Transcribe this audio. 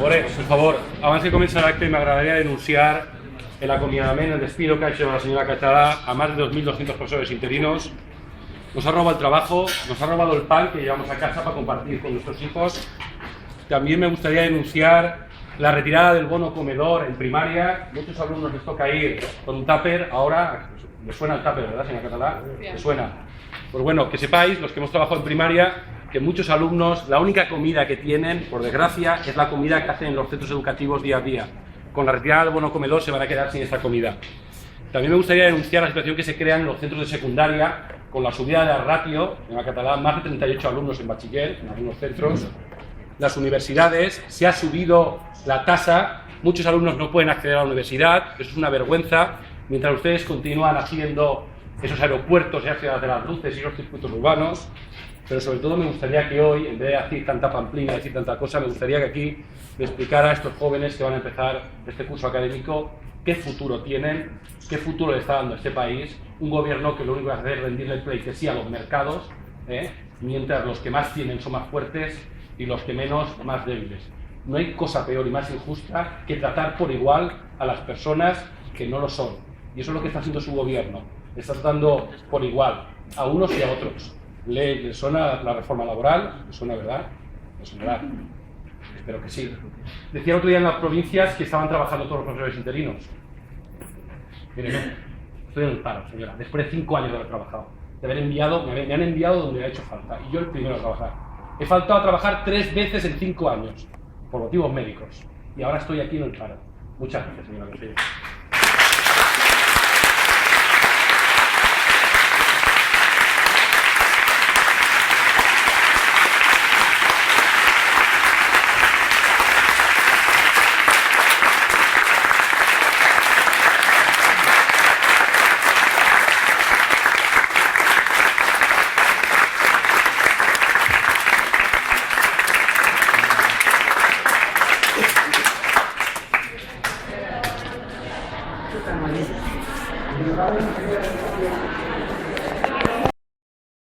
Por favor, abans de començar l'acte m'agradaria denunciar el acomiadament, el despido que ha hecho la señora Catalá a más de 2.200 profesores interinos. Nos ha robado el trabajo, nos ha robado el pan que llevamos a casa para compartir con nuestros hijos. También me gustaría denunciar la retirada del bono comedor en primaria. Muchos alumnos les toca ir con un tupper. Ahora, ¿les suena el tupper, verdad, señora Catalá? ¿Les suena? Pues bueno, que sepáis, los que hemos trabajado en primaria, que muchos alumnos, la única comida que tienen, por desgracia, es la comida que hacen en los centros educativos día a día. Con la retirada del bono comedor se van a quedar sin esta comida. También me gustaría denunciar la situación que se crea en los centros de secundaria, con la subida de la ratio, en la Catalá, más de 38 alumnos en bachiller, en algunos centros. Las universidades, se ha subido la tasa, muchos alumnos no pueden acceder a la universidad, eso es una vergüenza, mientras ustedes continúan haciendo esos aeropuertos y ciudades de las luces y esos circuitos urbanos. Pero sobre todo me gustaría que hoy, en vez de decir tanta pamplina, decir tanta cosa, me gustaría que aquí me explicara a estos jóvenes que van a empezar este curso académico qué futuro tienen, qué futuro le está dando a este país, un gobierno que lo único que hace es rendirle el pleitesía a los mercados, mientras los que más tienen son más fuertes y los que menos, más débiles. No hay cosa peor y más injusta que tratar por igual a las personas que no lo son. Y eso es lo que está haciendo su gobierno. Está tratando por igual a unos y a otros. ¿Le suena la reforma laboral? ¿Le suena, verdad? ¿Le sonará? Espero que sí. Decía el otro día en las provincias que estaban trabajando todos los profesores interinos. Mire, no. Estoy en el paro, señora. Después de 5 años de haber trabajado. De haber enviado, me han enviado donde ha hecho falta. Y yo el primero a trabajar. He faltado a trabajar 3 veces en 5 años. Por motivos médicos. Y ahora estoy aquí en el paro. Muchas gracias, señora consejera. Está